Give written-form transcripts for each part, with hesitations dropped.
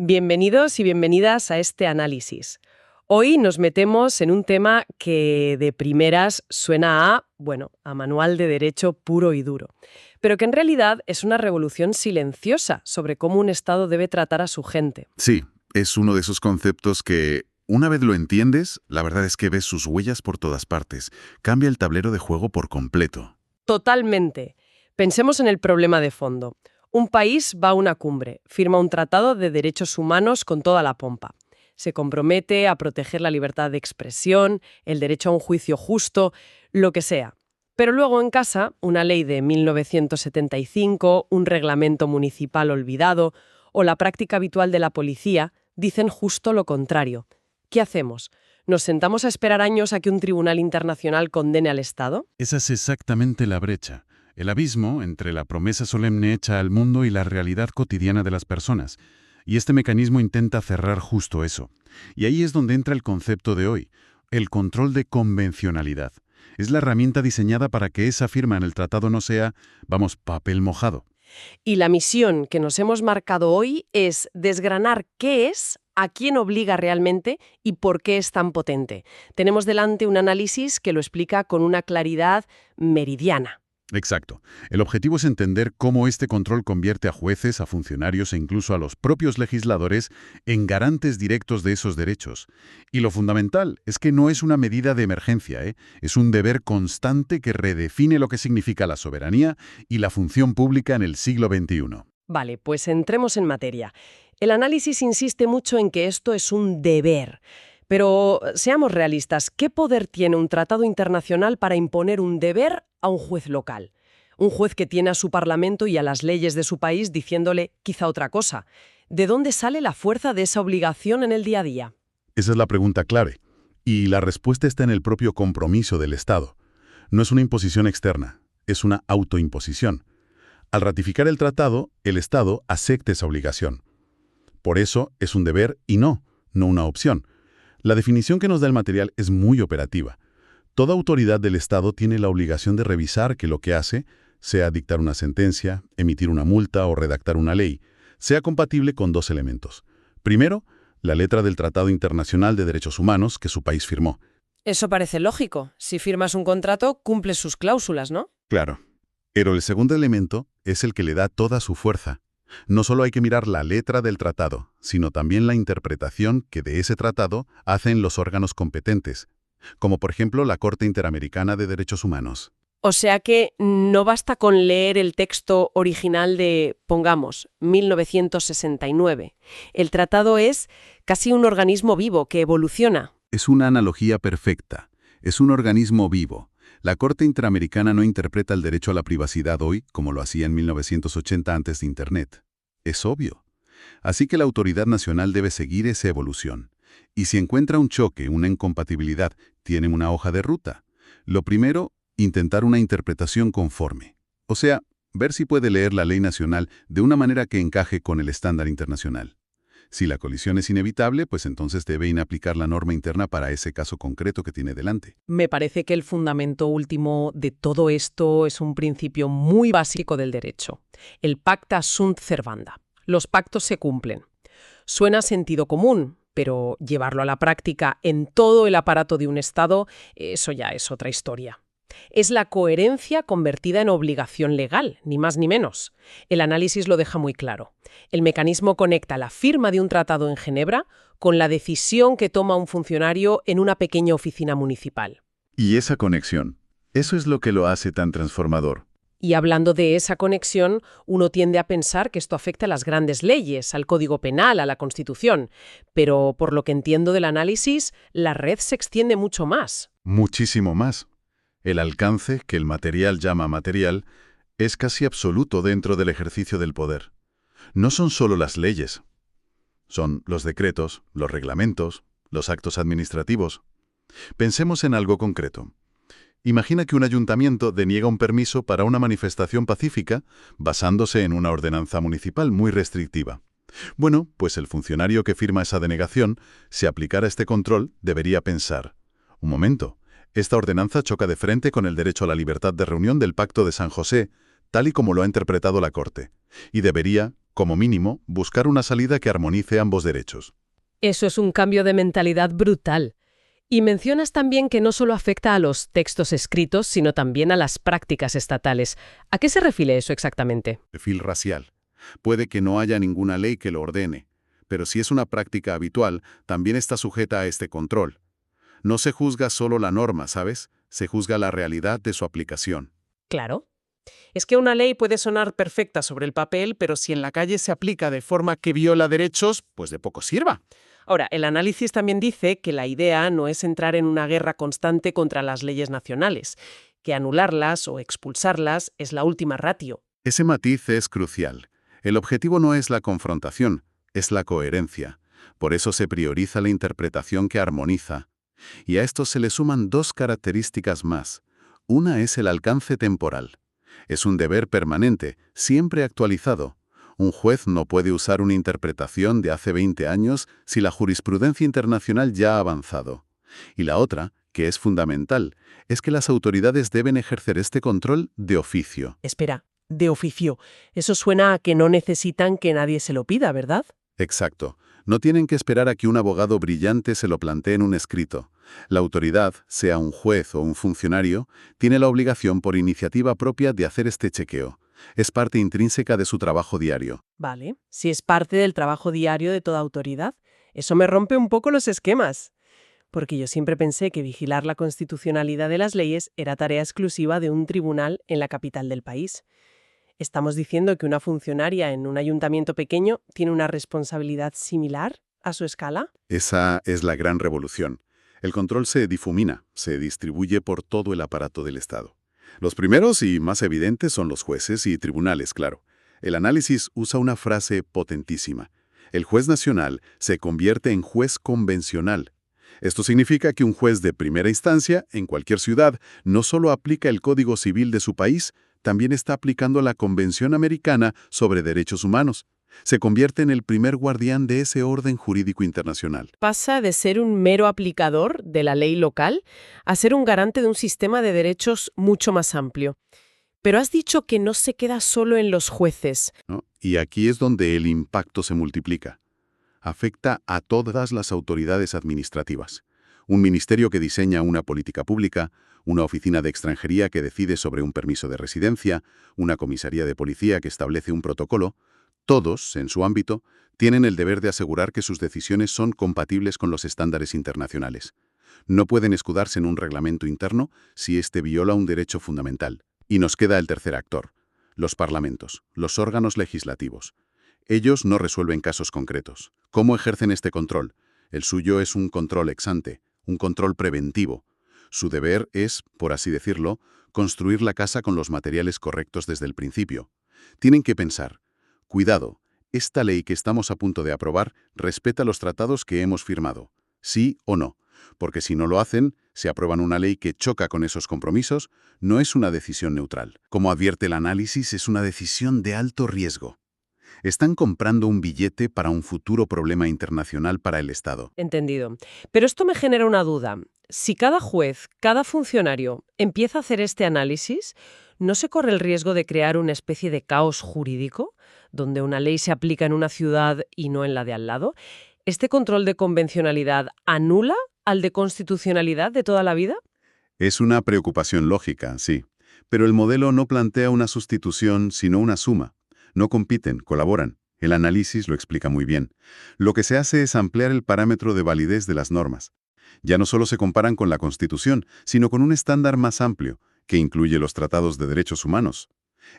Bienvenidos y bienvenidas a este análisis. Hoy nos metemos en un tema que de primeras suena a manual de derecho puro y duro, pero que en realidad es una revolución silenciosa sobre cómo un Estado debe tratar a su gente. Sí, es uno de esos conceptos que, una vez lo entiendes, la verdad es que ves sus huellas por todas partes. Cambia el tablero de juego por completo. Totalmente. Pensemos en el problema de fondo. Un país va a una cumbre, firma un tratado de derechos humanos con toda la pompa. Se compromete a proteger la libertad de expresión, el derecho a un juicio justo, lo que sea. Pero luego en casa, una ley de 1975, un reglamento municipal olvidado o la práctica habitual de la policía dicen justo lo contrario. ¿Qué hacemos? ¿Nos sentamos a esperar años a que un tribunal internacional condene al Estado? Esa es exactamente la brecha. El abismo entre la promesa solemne hecha al mundo y la realidad cotidiana de las personas. Y este mecanismo intenta cerrar justo eso. Y ahí es donde entra el concepto de hoy, el control de convencionalidad. Es la herramienta diseñada para que esa firma en el tratado no sea, papel mojado. Y la misión que nos hemos marcado hoy es desgranar qué es, a quién obliga realmente y por qué es tan potente. Tenemos delante un análisis que lo explica con una claridad meridiana. Exacto. El objetivo es entender cómo este control convierte a jueces, a funcionarios e incluso a los propios legisladores en garantes directos de esos derechos. Y lo fundamental es que no es una medida de emergencia, es un deber constante que redefine lo que significa la soberanía y la función pública en el siglo XXI. Vale, pues entremos en materia. El análisis insiste mucho en que esto es un deber. Pero seamos realistas, ¿qué poder tiene un tratado internacional para imponer un deber a un juez local? Un juez que tiene a su parlamento y a las leyes de su país diciéndole quizá otra cosa. ¿De dónde sale la fuerza de esa obligación en el día a día? Esa es la pregunta clave. Y la respuesta está en el propio compromiso del Estado. No es una imposición externa, es una autoimposición. Al ratificar el tratado, el Estado acepta esa obligación. Por eso es un deber y no una opción. La definición que nos da el material es muy operativa. Toda autoridad del Estado tiene la obligación de revisar que lo que hace, sea dictar una sentencia, emitir una multa o redactar una ley, sea compatible con dos elementos. Primero, la letra del Tratado Internacional de Derechos Humanos que su país firmó. Eso parece lógico. Si firmas un contrato, cumples sus cláusulas, ¿no? Claro. Pero el segundo elemento es el que le da toda su fuerza. No solo hay que mirar la letra del tratado, sino también la interpretación que de ese tratado hacen los órganos competentes, como por ejemplo la Corte Interamericana de Derechos Humanos. O sea que no basta con leer el texto original de, pongamos, 1969. El tratado es casi un organismo vivo que evoluciona. Es una analogía perfecta. Es un organismo vivo. La Corte Interamericana no interpreta el derecho a la privacidad hoy como lo hacía en 1980 antes de Internet. Es obvio. Así que la autoridad nacional debe seguir esa evolución. Y si encuentra un choque, una incompatibilidad, tiene una hoja de ruta. Lo primero, intentar una interpretación conforme. O sea, ver si puede leer la ley nacional de una manera que encaje con el estándar internacional. Si la colisión es inevitable, pues entonces debe inaplicar la norma interna para ese caso concreto que tiene delante. Me parece que el fundamento último de todo esto es un principio muy básico del derecho. El pacta sunt servanda. Los pactos se cumplen. Suena sentido común, pero llevarlo a la práctica en todo el aparato de un Estado, eso ya es otra historia. Es la coherencia convertida en obligación legal, ni más ni menos. El análisis lo deja muy claro. El mecanismo conecta la firma de un tratado en Ginebra con la decisión que toma un funcionario en una pequeña oficina municipal. Y esa conexión, eso es lo que lo hace tan transformador. Y hablando de esa conexión, uno tiende a pensar que esto afecta a las grandes leyes, al Código Penal, a la Constitución. Pero, por lo que entiendo del análisis, la red se extiende mucho más. Muchísimo más. El alcance, que el material llama material, es casi absoluto dentro del ejercicio del poder. No son solo las leyes. Son los decretos, los reglamentos, los actos administrativos. Pensemos en algo concreto. Imagina que un ayuntamiento deniega un permiso para una manifestación pacífica basándose en una ordenanza municipal muy restrictiva. Bueno, pues el funcionario que firma esa denegación, si aplicara este control, debería pensar: un momento, esta ordenanza choca de frente con el derecho a la libertad de reunión del Pacto de San José, tal y como lo ha interpretado la Corte, y debería, como mínimo, buscar una salida que armonice ambos derechos. Eso es un cambio de mentalidad brutal. Y mencionas también que no solo afecta a los textos escritos, sino también a las prácticas estatales. ¿A qué se refiere eso exactamente? Perfil racial. Puede que no haya ninguna ley que lo ordene, pero si es una práctica habitual, también está sujeta a este control. No se juzga solo la norma, ¿sabes? Se juzga la realidad de su aplicación. Claro. Es que una ley puede sonar perfecta sobre el papel, pero si en la calle se aplica de forma que viola derechos, pues de poco sirva. Ahora, el análisis también dice que la idea no es entrar en una guerra constante contra las leyes nacionales, que anularlas o expulsarlas es la última ratio. Ese matiz es crucial. El objetivo no es la confrontación, es la coherencia. Por eso se prioriza la interpretación que armoniza. Y a esto se le suman dos características más. Una es el alcance temporal. Es un deber permanente, siempre actualizado. Un juez no puede usar una interpretación de hace 20 años si la jurisprudencia internacional ya ha avanzado. Y la otra, que es fundamental, es que las autoridades deben ejercer este control de oficio. Espera, de oficio. Eso suena a que no necesitan que nadie se lo pida, ¿verdad? Exacto. No tienen que esperar a que un abogado brillante se lo plantee en un escrito. La autoridad, sea un juez o un funcionario, tiene la obligación por iniciativa propia de hacer este chequeo. Es parte intrínseca de su trabajo diario. Vale, si es parte del trabajo diario de toda autoridad, eso me rompe un poco los esquemas. Porque yo siempre pensé que vigilar la constitucionalidad de las leyes era tarea exclusiva de un tribunal en la capital del país. ¿Estamos diciendo que una funcionaria en un ayuntamiento pequeño tiene una responsabilidad similar a su escala? Esa es la gran revolución. El control se difumina, se distribuye por todo el aparato del Estado. Los primeros y más evidentes son los jueces y tribunales, claro. El análisis usa una frase potentísima. El juez nacional se convierte en juez convencional. Esto significa que un juez de primera instancia, en cualquier ciudad, no solo aplica el Código Civil de su país, también está aplicando la Convención Americana sobre Derechos Humanos. Se convierte en el primer guardián de ese orden jurídico internacional. Pasa de ser un mero aplicador de la ley local a ser un garante de un sistema de derechos mucho más amplio. Pero has dicho que no se queda solo en los jueces. ¿No? Y aquí es donde el impacto se multiplica. Afecta a todas las autoridades administrativas. Un ministerio que diseña una política pública, una oficina de extranjería que decide sobre un permiso de residencia, una comisaría de policía que establece un protocolo. Todos, en su ámbito, tienen el deber de asegurar que sus decisiones son compatibles con los estándares internacionales. No pueden escudarse en un reglamento interno si éste viola un derecho fundamental. Y nos queda el tercer actor, los parlamentos, los órganos legislativos. Ellos no resuelven casos concretos. ¿Cómo ejercen este control? El suyo es un control ex ante, un control preventivo. Su deber es, por así decirlo, construir la casa con los materiales correctos desde el principio. Tienen que pensar, cuidado, esta ley que estamos a punto de aprobar respeta los tratados que hemos firmado, sí o no, porque si no lo hacen, si aprueban una ley que choca con esos compromisos, no es una decisión neutral. Como advierte el análisis, es una decisión de alto riesgo. Están comprando un billete para un futuro problema internacional para el Estado. Entendido. Pero esto me genera una duda. Si cada juez, cada funcionario empieza a hacer este análisis, ¿no se corre el riesgo de crear una especie de caos jurídico, donde una ley se aplica en una ciudad y no en la de al lado? ¿Este control de convencionalidad anula al de constitucionalidad de toda la vida? Es una preocupación lógica, sí. Pero el modelo no plantea una sustitución, sino una suma. No compiten, colaboran. El análisis lo explica muy bien. Lo que se hace es ampliar el parámetro de validez de las normas. Ya no solo se comparan con la Constitución, sino con un estándar más amplio, que incluye los tratados de derechos humanos.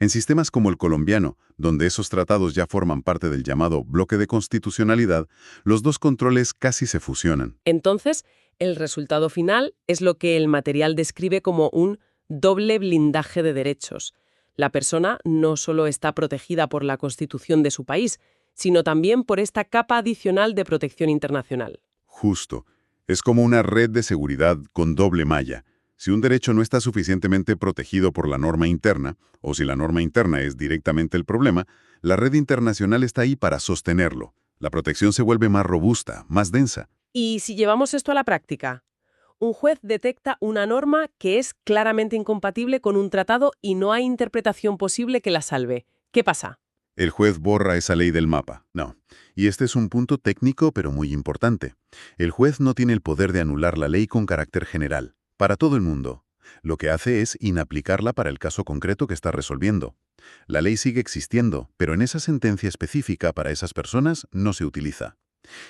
En sistemas como el colombiano, donde esos tratados ya forman parte del llamado bloque de constitucionalidad, los dos controles casi se fusionan. Entonces, el resultado final es lo que el material describe como un doble blindaje de derechos. La persona no solo está protegida por la Constitución de su país, sino también por esta capa adicional de protección internacional. Justo. Es como una red de seguridad con doble malla. Si un derecho no está suficientemente protegido por la norma interna, o si la norma interna es directamente el problema, la red internacional está ahí para sostenerlo. La protección se vuelve más robusta, más densa. Y si llevamos esto a la práctica, un juez detecta una norma que es claramente incompatible con un tratado y no hay interpretación posible que la salve. ¿Qué pasa? El juez borra esa ley del mapa. No. Y este es un punto técnico pero muy importante. El juez no tiene el poder de anular la ley con carácter general, para todo el mundo. Lo que hace es inaplicarla para el caso concreto que está resolviendo. La ley sigue existiendo, pero en esa sentencia específica para esas personas no se utiliza.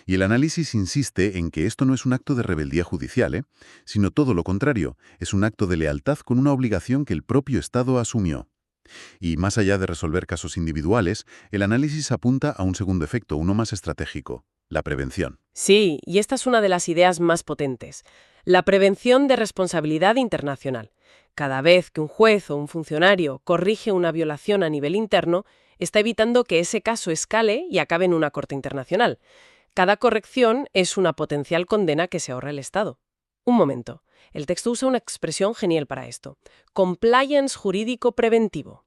Y el análisis insiste en que esto no es un acto de rebeldía judicial, sino todo lo contrario, es un acto de lealtad con una obligación que el propio Estado asumió. Y más allá de resolver casos individuales, el análisis apunta a un segundo efecto, uno más estratégico, la prevención. Sí, y esta es una de las ideas más potentes. La prevención de responsabilidad internacional. Cada vez que un juez o un funcionario corrige una violación a nivel interno, está evitando que ese caso escale y acabe en una corte internacional. Cada corrección es una potencial condena que se ahorra el Estado. Un momento. El texto usa una expresión genial para esto. Compliance jurídico preventivo.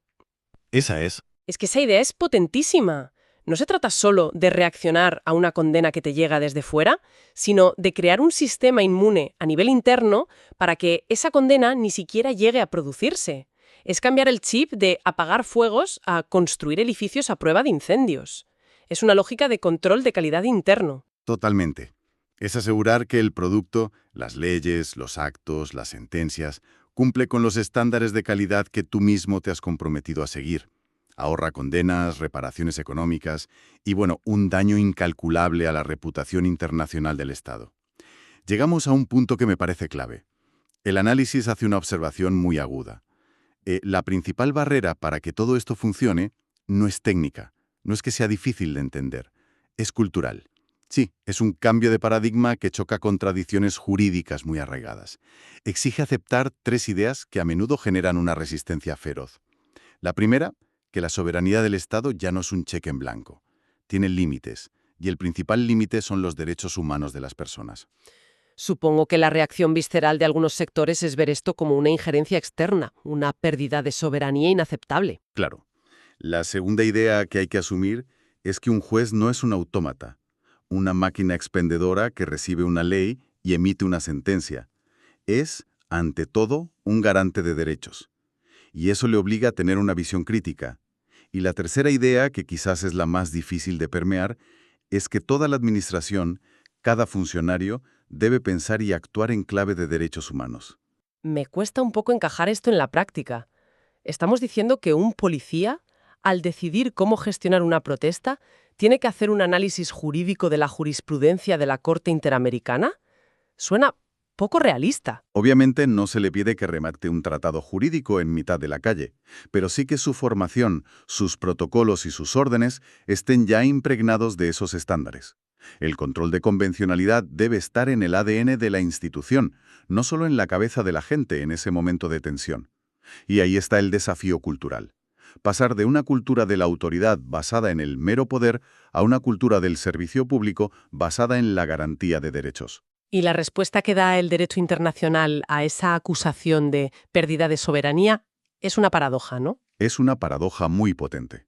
Esa es. Es que esa idea es potentísima. No se trata solo de reaccionar a una condena que te llega desde fuera, sino de crear un sistema inmune a nivel interno para que esa condena ni siquiera llegue a producirse. Es cambiar el chip de apagar fuegos a construir edificios a prueba de incendios. Es una lógica de control de calidad interno. Totalmente. Es asegurar que el producto, las leyes, los actos, las sentencias, cumple con los estándares de calidad que tú mismo te has comprometido a seguir. Ahorra condenas, reparaciones económicas y, un daño incalculable a la reputación internacional del Estado. Llegamos a un punto que me parece clave. El análisis hace una observación muy aguda. La principal barrera para que todo esto funcione no es técnica, no es que sea difícil de entender, es cultural. Sí, es un cambio de paradigma que choca con tradiciones jurídicas muy arraigadas. Exige aceptar tres ideas que a menudo generan una resistencia feroz. La primera, que la soberanía del Estado ya no es un cheque en blanco. Tiene límites, y el principal límite son los derechos humanos de las personas. Supongo que la reacción visceral de algunos sectores es ver esto como una injerencia externa, una pérdida de soberanía inaceptable. Claro. La segunda idea que hay que asumir es que un juez no es un autómata, una máquina expendedora que recibe una ley y emite una sentencia. Es, ante todo, un garante de derechos. Y eso le obliga a tener una visión crítica. Y la tercera idea, que quizás es la más difícil de permear, es que toda la administración, cada funcionario, debe pensar y actuar en clave de derechos humanos. Me cuesta un poco encajar esto en la práctica. Estamos diciendo que un policía, al decidir cómo gestionar una protesta, tiene que hacer un análisis jurídico de la jurisprudencia de la Corte Interamericana. Suena poco realista. Obviamente no se le pide que redacte un tratado jurídico en mitad de la calle, pero sí que su formación, sus protocolos y sus órdenes estén ya impregnados de esos estándares. El control de convencionalidad debe estar en el ADN de la institución, no solo en la cabeza de la gente en ese momento de tensión. Y ahí está el desafío cultural. Pasar de una cultura de la autoridad basada en el mero poder a una cultura del servicio público basada en la garantía de derechos. Y la respuesta que da el derecho internacional a esa acusación de pérdida de soberanía es una paradoja, ¿no? Es una paradoja muy potente.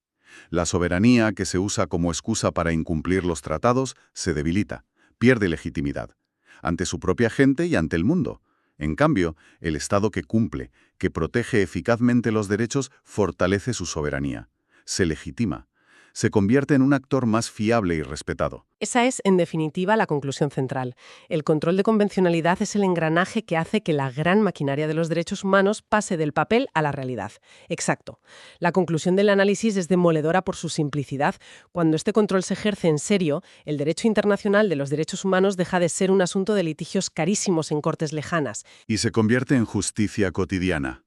La soberanía que se usa como excusa para incumplir los tratados se debilita, pierde legitimidad, ante su propia gente y ante el mundo. En cambio, el Estado que cumple, que protege eficazmente los derechos, fortalece su soberanía, se legitima, se convierte en un actor más fiable y respetado. Esa es, en definitiva, la conclusión central. El control de convencionalidad es el engranaje que hace que la gran maquinaria de los derechos humanos pase del papel a la realidad. Exacto. La conclusión del análisis es demoledora por su simplicidad. Cuando este control se ejerce en serio, el derecho internacional de los derechos humanos deja de ser un asunto de litigios carísimos en cortes lejanas. Y se convierte en justicia cotidiana.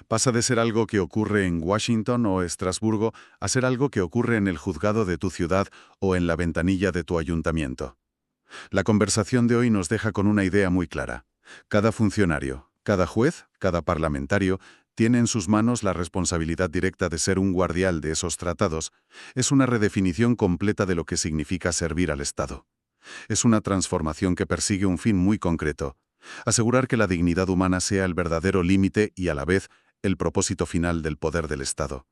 Pasa de ser algo que ocurre en Washington o Estrasburgo a ser algo que ocurre en el juzgado de tu ciudad o en la ventanilla de tu ayuntamiento. La conversación de hoy nos deja con una idea muy clara. Cada funcionario, cada juez, cada parlamentario tiene en sus manos la responsabilidad directa de ser un guardián de esos tratados. Es una redefinición completa de lo que significa servir al Estado. Es una transformación que persigue un fin muy concreto: asegurar que la dignidad humana sea el verdadero límite y, a la vez, el propósito final del poder del Estado.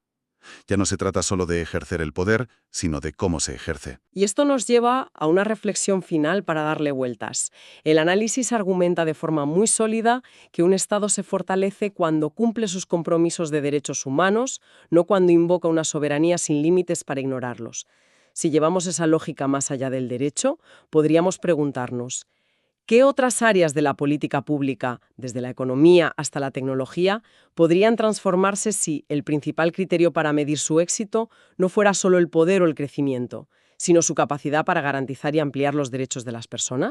Ya no se trata solo de ejercer el poder, sino de cómo se ejerce. Y esto nos lleva a una reflexión final para darle vueltas. El análisis argumenta de forma muy sólida que un Estado se fortalece cuando cumple sus compromisos de derechos humanos, no cuando invoca una soberanía sin límites para ignorarlos. Si llevamos esa lógica más allá del derecho, podríamos preguntarnos: ¿qué otras áreas de la política pública, desde la economía hasta la tecnología, podrían transformarse si el principal criterio para medir su éxito no fuera solo el poder o el crecimiento, sino su capacidad para garantizar y ampliar los derechos de las personas?